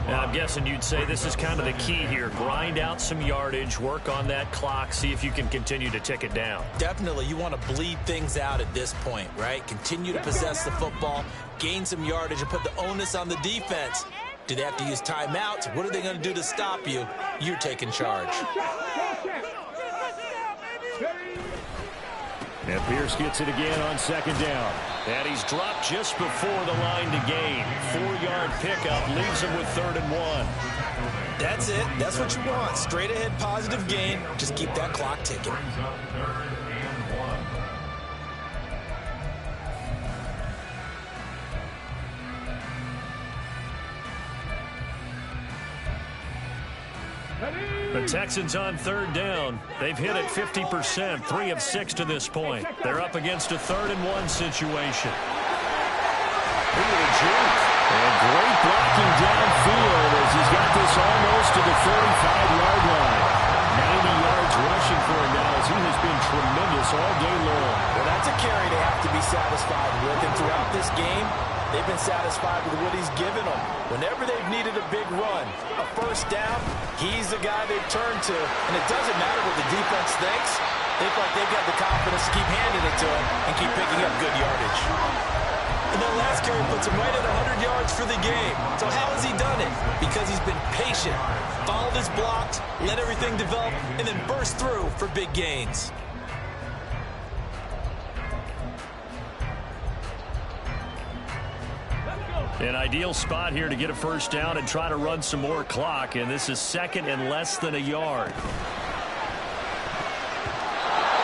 Now, I'm guessing you'd say this is kind of the key here. Grind out some yardage, work on that clock, see if you can continue to tick it down. Definitely, you want to bleed things out at this point, right? Continue to possess the football, gain some yardage, and put the onus on the defense. Do they have to use timeouts? What are they going to do to stop you? You're taking charge. And Pierce gets it again on 2nd down. And he's dropped just before the line to gain. 4-yard pickup leaves him with 3rd and 1. That's it. That's what you want. Straight ahead positive gain. Just keep that clock ticking. The Texans on 3rd down. They've hit it 50%, 3 of 6 to this point. They're up against a 3rd and 1 situation. And great blocking downfield as he's got this almost to the 45-yard line. 90 yards rushing for him now as he has been tremendous all day long. Well, that's a carry they have to be satisfied with. And throughout this game, they've been satisfied with what he's given them. Whenever they've needed a big run, a first down, he's the guy they've turned to. And it doesn't matter what the defense thinks. They feel like they've got the confidence to keep handing it to him and keep picking up good yardage. And that last carry puts him right at 100 yards for the game. So how has he done it? Because he's been patient, followed his blocks, let everything develop, and then burst through for big gains. An ideal spot here to get a first down and try to run some more clock, and this is 2nd and less than a yard.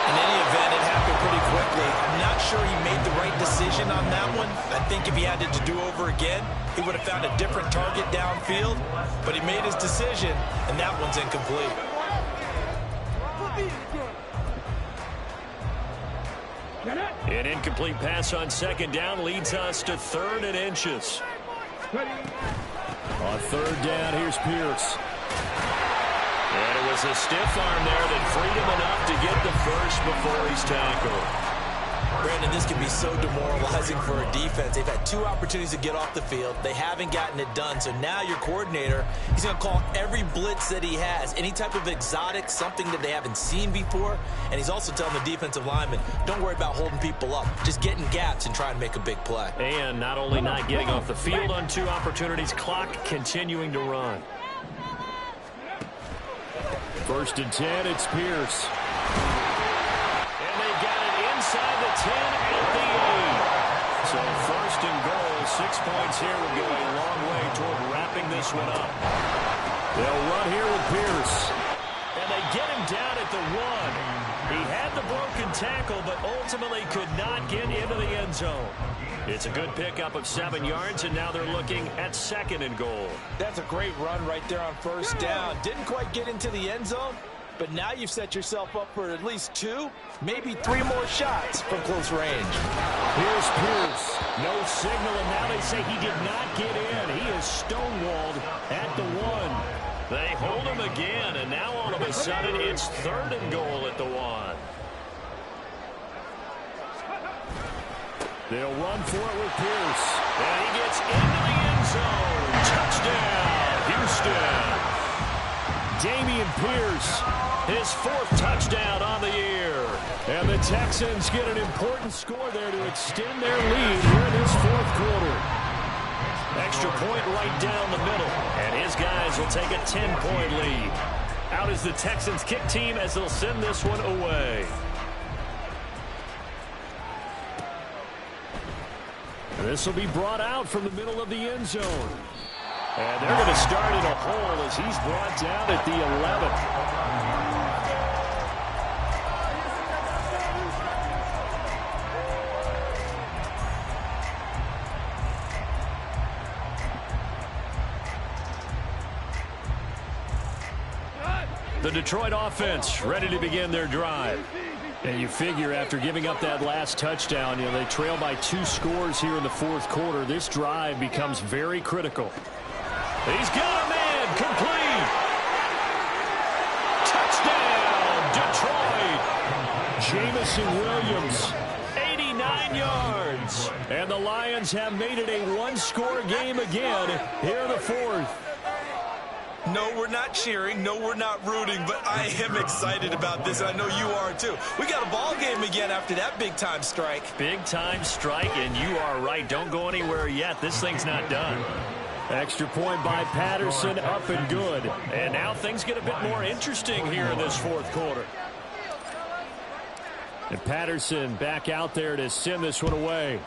In any event, it happened pretty quickly. I'm not sure he made the right decision on that one. I think if he had it to do over again, he would have found a different target downfield, but he made his decision, and that one's incomplete. An incomplete pass on 2nd down leads us to 3rd and inches. On third down, here's Pierce. And it was a stiff arm there that freed him enough to get the first before he's tackled. Brandon, this can be so demoralizing for a defense. They've had 2 opportunities to get off the field. They haven't gotten it done. So now your coordinator, he's going to call every blitz that he has, any type of exotic, something that they haven't seen before. And he's also telling the defensive lineman, don't worry about holding people up. Just get in gaps and try and make a big play. And not only not getting off the field on 2 opportunities, clock continuing to run. First and 10, it's Pierce. And they got it inside the 10 at the 8. So first and goal, 6 points here would go a long way toward wrapping this one up. They'll run here with Pierce. And they get him down at the 1. He had the broken tackle, but ultimately could not get into the end zone. It's a good pickup of 7 yards, and now they're looking at second and goal. That's a great run right there on first down. Didn't quite get into the end zone, but now you've set yourself up for at least 2, maybe 3 more shots from close range. Here's Pierce. No signal, and now they say he did not get in. He is stonewalled at the 1. They hold him again, and now all of a sudden it's third and goal at the 1. They'll run for it with Pierce. And he gets into the end zone. Touchdown, Houston. Damian Pierce, his 4th touchdown on the year. And the Texans get an important score there to extend their lead here in this 4th quarter. Extra point right down the middle. And his guys will take a 10-point lead. Out is the Texans kick team as they'll send this one away. This will be brought out from the middle of the end zone. And they're going to start in a hole as he's brought down at the 11th. The Detroit offense ready to begin their drive. And you figure after giving up that last touchdown, they trail by 2 scores here in the 4th quarter. This drive becomes very critical. He's got a man complete. Touchdown, Detroit. Jamison Williams, 89 yards. And the Lions have made it a 1-score game again here in the 4th. No, we're not cheering. No, we're not rooting, but I am excited about this. I know you are, too. We got a ball game again after that big-time strike. Big-time strike, and you are right. Don't go anywhere yet. This thing's not done. Extra point by Patterson, up and good. And now things get a bit more interesting here in this 4th quarter. And Patterson back out there to send this one away.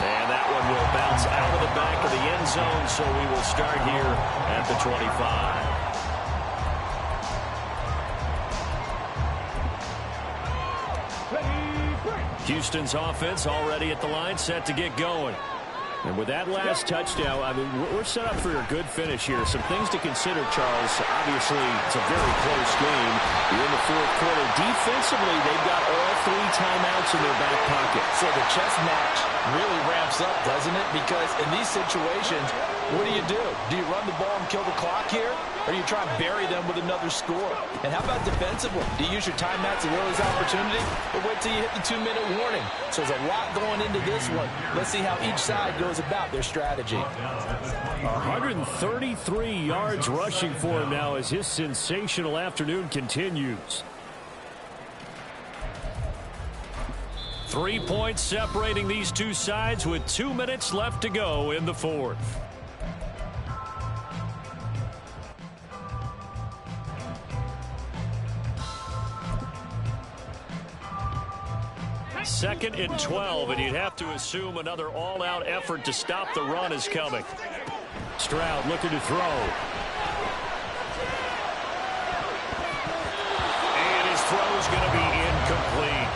And that one will bounce out of the back of the end zone, so we will start here at the 25. Houston's offense already at the line, set to get going. And with that last touchdown, I mean, we're set up for a good finish here. Some things to consider, Charles. Obviously, it's a very close game. You're in the 4th quarter. Defensively, they've got all 3 timeouts in their back pocket. So the chess match really ramps up, doesn't it? Because in these situations, what do? Do you run the ball and kill the clock here? Or do you try and bury them with another score? And how about defensively? Do you use your timeouts at early opportunity? Or wait till you hit the 2-minute warning? So there's a lot going into this one. Let's see how each side goes about their strategy. 133 yards rushing for him now as his sensational afternoon continues. 3 points separating these 2 sides with 2 minutes left to go in the 4th. Second and 12, and you'd have to assume another all-out effort to stop the run is coming. Stroud looking to throw. And his throw is going to be incomplete.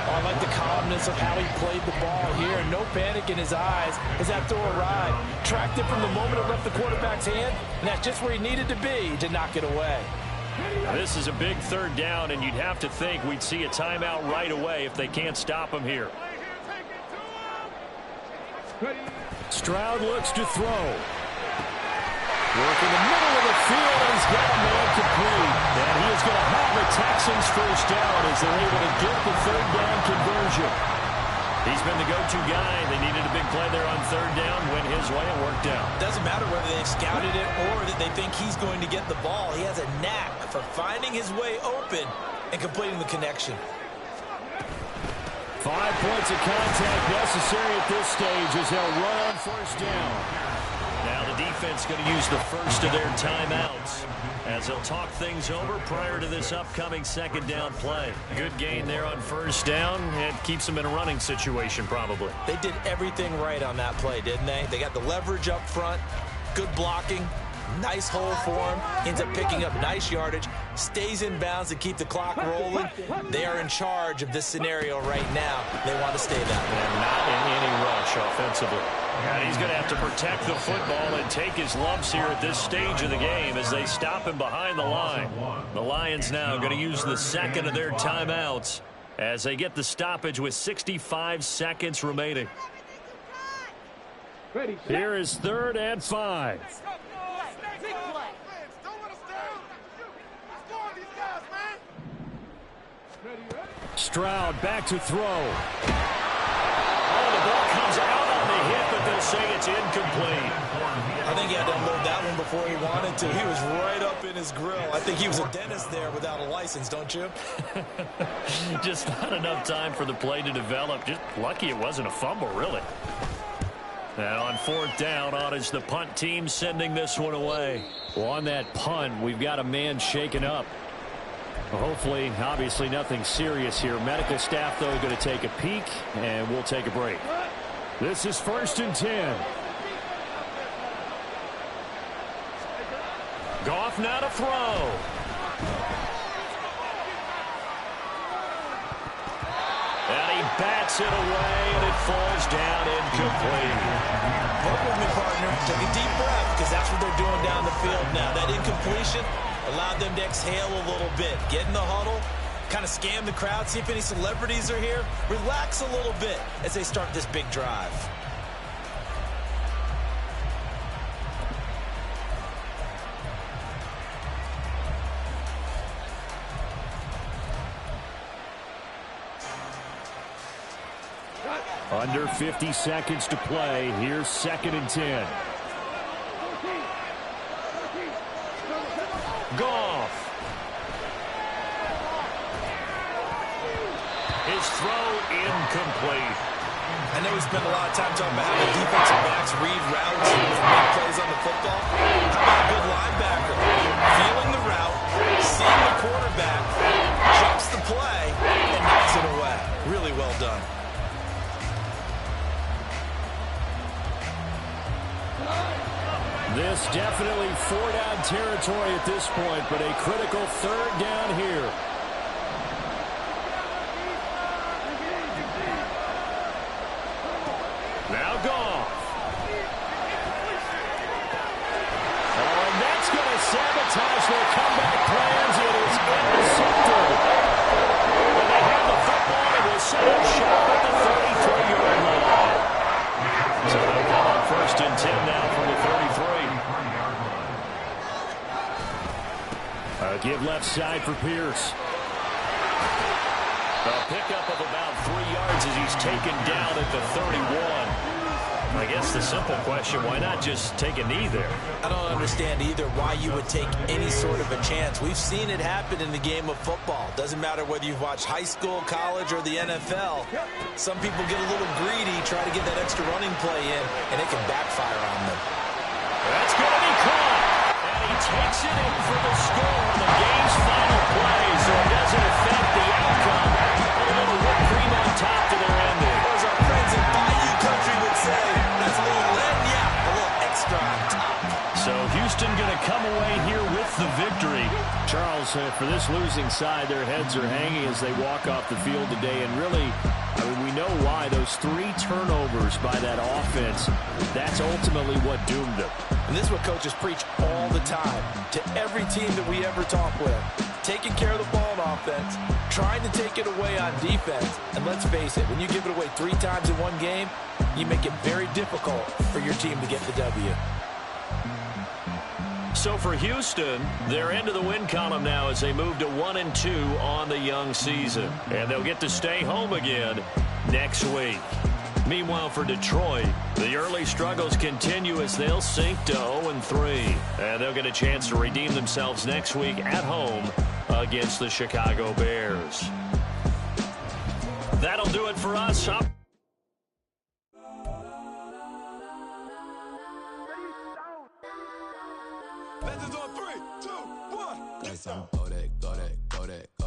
I like the calmness of how he played the ball here. No panic in his eyes as that throw arrived. Tracked it from the moment it left the quarterback's hand, and that's just where he needed to be to knock it away. This is a big 3rd down, and you'd have to think we'd see a timeout right away if they can't stop him here. Stroud looks to throw. Working the middle of the field, and he's got a man complete. And he is going to have the Texans first down as they're able to get the third down conversion. He's been the go-to guy. They needed a big play there on third down. Went his way. It worked out. Doesn't matter whether they've scouted it or that they think he's going to get the ball. He has a knack for finding his way open and completing the connection. 5 points of contact necessary at this stage as they'll run on first down. Now the defense going to use the first of their timeouts as they'll talk things over prior to this upcoming second down play. Good gain there on first down. It keeps them in a running situation probably. They did everything right on that play, didn't they? They got the leverage up front, good blocking, nice hole for him, ends up picking up nice yardage, stays in bounds to keep the clock rolling. They are in charge of this scenario right now. They want to stay that way. And not in any rush offensively. And he's going to have to protect the football and take his lumps here at this stage of the game as they stop him behind the line. The Lions now going to use the second of their timeouts as they get the stoppage with 65 seconds remaining. Here is 3rd and 5. Stroud back to throw. Oh, the ball comes out on the hit, but they'll say it's incomplete. I think he had to unload that one before he wanted to. He was right up in his grill. I think he was a dentist there without a license, don't you? Just not enough time for the play to develop. Just lucky it wasn't a fumble, really. And on 4th down, on is the punt team sending this one away. Well, on that punt, we've got a man shaken up. Hopefully, obviously nothing serious here. Medical staff, though, going to take a peek, and we'll take a break. This is 1st and 10. Goff now to throw. And he bats it away, and it falls down incomplete. Work with me, partner. Take a deep breath, because that's what they're doing down the field now. That incompletion allowed them to exhale a little bit. Get in the huddle, kind of scan the crowd, see if any celebrities are here. Relax a little bit as they start this big drive. Under 50 seconds to play. Here's 2nd and 10. Goff. His throw incomplete. I know we spent a lot of time talking about how the defensive backs read routes and make plays on the football. How about a good linebacker? Feeling the route, seeing the quarterback, jumps the play, and knocks it away. Really well done. This definitely 4-down territory at this point, but a critical 3rd down here. Now Goff. Oh, and that's going to sabotage their comeback plans. It is intercepted. And they have the football and will set up shop at the 33-yard line. So they'll go on 1st and 10 now from the 33. Give left side for Pierce. A pickup of about 3 yards as he's taken down at the 31. I guess the simple question, why not just take a knee there? I don't understand either why you would take any sort of a chance. We've seen it happen in the game of football. Doesn't matter whether you've watched high school, college, or the NFL. Some people get a little greedy, try to get that extra running play in, and it can backfire on them. That's going to be caught. And he takes it in for the score on the game's final play, so it doesn't affect the outcome. A little whipped cream on top to their ending. As our friends in Bayou Country would say, that's a little lenya, a little extra on top. So Houston going to come away here with the victory. Charles, for this losing side, their heads are hanging as they walk off the field today. And really, I mean, we know why. Those 3 turnovers by that offense, that's ultimately what doomed them. And this is what coaches preach all the time to every team that we ever talk with. Taking care of the ball on offense, trying to take it away on defense. And let's face it, when you give it away 3 times in one game, you make it very difficult for your team to get the W. So for Houston, they're into the win column now as they move to 1-2 on the young season. And they'll get to stay home again next week. Meanwhile, for Detroit, the early struggles continue as they'll sink to 0-3. And they'll get a chance to redeem themselves next week at home against the Chicago Bears. That'll do it for us. Legends on 3, 2, 1. Yes, I'm Kodak, Kodak, Kodak.